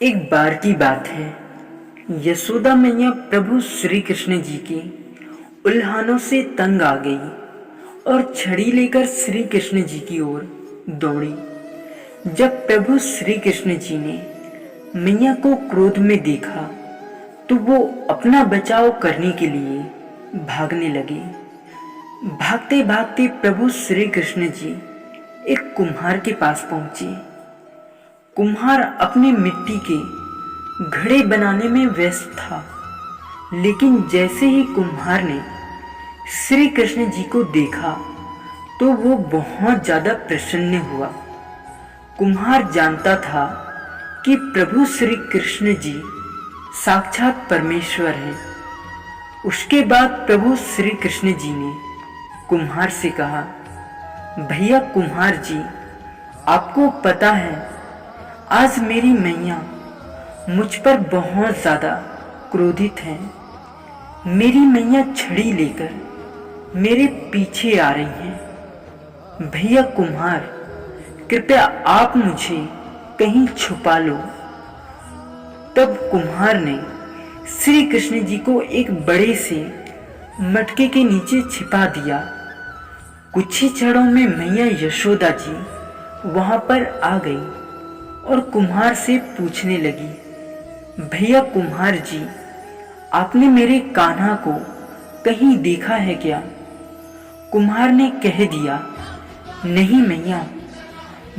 एक बार की बात है। यशोदा मैया प्रभु श्री कृष्ण जी की उल्हानों से तंग आ गई और छड़ी लेकर श्री कृष्ण जी की ओर दौड़ी। जब प्रभु श्री कृष्ण जी ने मैया को क्रोध में देखा तो वो अपना बचाव करने के लिए भागने लगे। भागते भागते प्रभु श्री कृष्ण जी एक कुम्हार के पास पहुंचे। कुम्हार अपने मिट्टी के घड़े बनाने में व्यस्त था, लेकिन जैसे ही कुम्हार ने श्री कृष्ण जी को देखा तो वो बहुत ज्यादा प्रसन्न हुआ। कुम्हार जानता था कि प्रभु श्री कृष्ण जी साक्षात परमेश्वर हैं। उसके बाद प्रभु श्री कृष्ण जी ने कुम्हार से कहा, भैया कुम्हार जी, आपको पता है आज मेरी मैया मुझ पर बहुत ज्यादा क्रोधित है। मेरी मैया छड़ी लेकर मेरे पीछे आ रही हैं। भैया कुम्हार, कृपया आप मुझे कहीं छुपा लो। तब कुम्हार ने श्री कृष्ण जी को एक बड़े से मटके के नीचे छिपा दिया। कुछ ही क्षणों में मैया यशोदा जी वहां पर आ गई और कुम्हार से पूछने लगी, भैया कुम्हार जी, आपने मेरे कान्हा को कहीं देखा है क्या? कुम्हार ने कह दिया, नहीं मैया,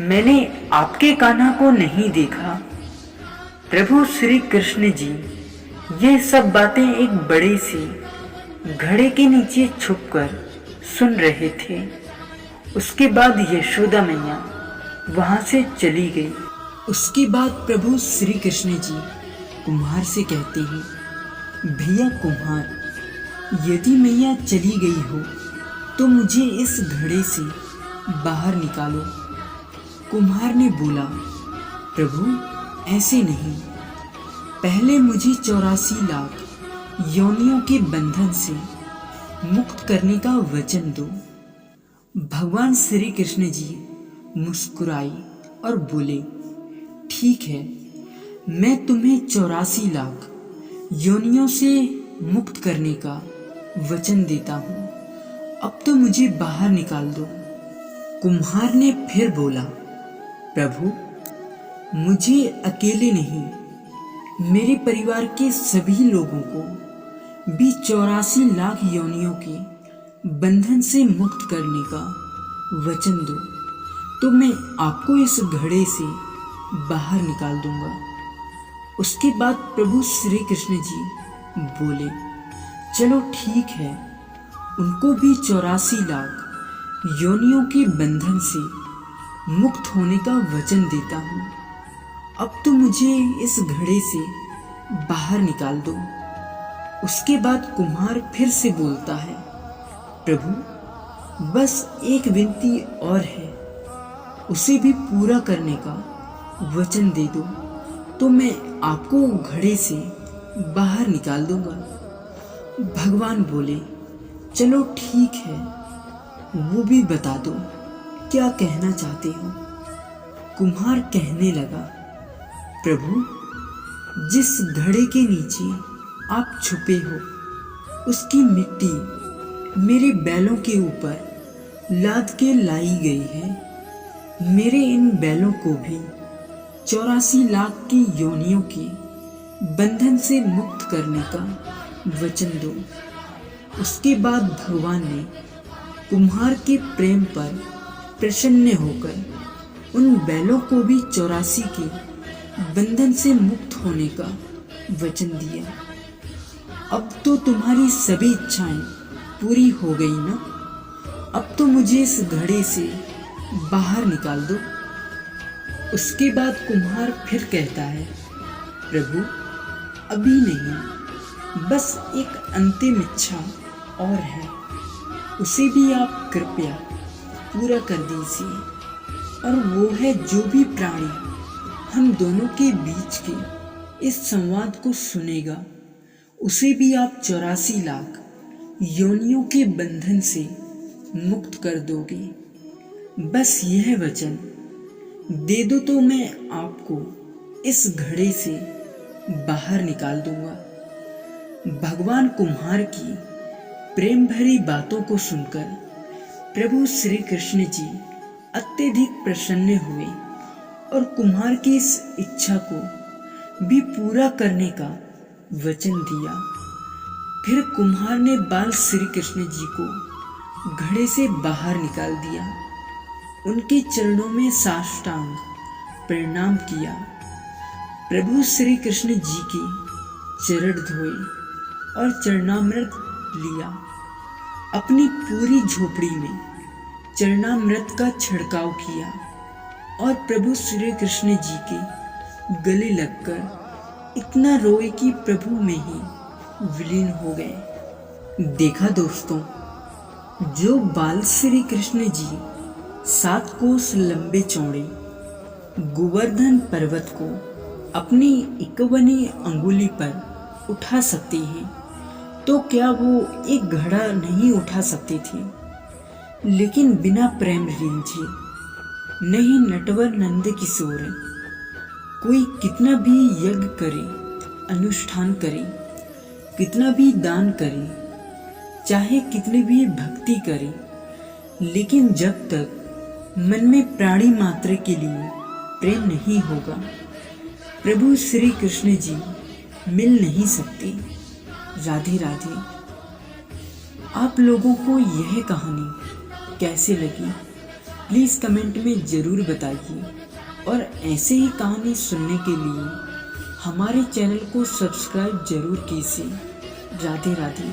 मैंने आपके कान्हा को नहीं देखा। प्रभु श्री कृष्ण जी ये सब बातें एक बड़े से घड़े के नीचे छुपकर सुन रहे थे। उसके बाद यशोदा मैया वहां से चली गई। उसके बाद प्रभु श्री कृष्ण जी कुम्हार से कहते हैं, भैया कुम्हार, यदि मैया चली गई हो तो मुझे इस घड़े से बाहर निकालो। कुम्हार ने बोला, प्रभु ऐसे नहीं, पहले मुझे 84 लाख योनियों के बंधन से मुक्त करने का वचन दो। भगवान श्री कृष्ण जी मुस्कुराए और बोले, ठीक है, मैं तुम्हें 84 लाख योनियों से मुक्त करने का वचन देता हूँ। अब तो मुझे बाहर निकाल दो। कुम्हार ने फिर बोला, प्रभु मुझे अकेले नहीं, मेरे परिवार के सभी लोगों को भी 84 लाख योनियों के बंधन से मुक्त करने का वचन दो, तो मैं आपको इस घड़े से बाहर निकाल दूंगा। उसके बाद प्रभु श्री कृष्ण जी बोले, चलो ठीक है, उनको भी 84 लाख योनियों के बंधन से मुक्त होने का वचन देता हूँ। अब तो मुझे इस घड़े से बाहर निकाल दो। उसके बाद कुम्हार फिर से बोलता है, प्रभु बस एक विनती और है, उसे भी पूरा करने का वचन दे दो, तो मैं आपको घड़े से बाहर निकाल दूंगा। भगवान बोले, चलो ठीक है, वो भी बता दो, क्या कहना चाहते हो? कुम्हार कहने लगा, प्रभु जिस घड़े के नीचे आप छुपे हो उसकी मिट्टी मेरे बैलों के ऊपर लाद के लाई गई है। मेरे इन बैलों को भी 84 लाख की योनियों के बंधन से मुक्त करने का वचन दो। उसके बाद भगवान ने कुम्हार के प्रेम पर प्रसन्न होकर उन बैलों को भी 84 के बंधन से मुक्त होने का वचन दिया। अब तो तुम्हारी सभी इच्छाएं पूरी हो गई ना? अब तो मुझे इस घड़े से बाहर निकाल दो। उसके बाद कुम्हार फिर कहता है, प्रभु अभी नहीं, बस एक अंतिम इच्छा और है, उसे भी आप कृपया पूरा कर दीजिए। और वो है, जो भी प्राणी हम दोनों के बीच के इस संवाद को सुनेगा उसे भी आप 84 लाख योनियों के बंधन से मुक्त कर दोगे। बस यह वचन दे दो तो मैं आपको इस घड़े से बाहर निकाल दूंगा। भगवान कुम्हार की प्रेम भरी बातों को सुनकर प्रभु श्री कृष्ण जी अत्यधिक प्रसन्न हुए और कुम्हार की इस इच्छा को भी पूरा करने का वचन दिया। फिर कुम्हार ने बाल श्री कृष्ण जी को घड़े से बाहर निकाल दिया, उनके चरणों में साष्टांग प्रणाम किया। प्रभु श्री कृष्ण जी के चरण धोए और चरणामृत लिया। अपनी पूरी झोपड़ी में चरणामृत का छिड़काव किया और प्रभु श्री कृष्ण जी के गले लगकर इतना रोए कि प्रभु में ही विलीन हो गए। देखा दोस्तों, जो बाल श्री कृष्ण जी 7 कोस लंबे चौड़े गोवर्धन पर्वत को अपनी 51 अंगुली पर उठा सकते हैं, तो क्या वो एक घड़ा नहीं उठा सकते थे? लेकिन बिना प्रेम रींझे नहीं नटवर नंद किशोर कोई कितना भी यज्ञ करे, अनुष्ठान करे, कितना भी दान करे, चाहे कितनी भी भक्ति करे, लेकिन जब तक मन में प्राणी मात्र के लिए प्रेम नहीं होगा, प्रभु श्री कृष्ण जी मिल नहीं सकते। राधे राधे। आप लोगों को यह कहानी कैसे लगी प्लीज़ कमेंट में ज़रूर बताइए और ऐसे ही कहानी सुनने के लिए हमारे चैनल को सब्सक्राइब जरूर कीजिए। राधे राधे।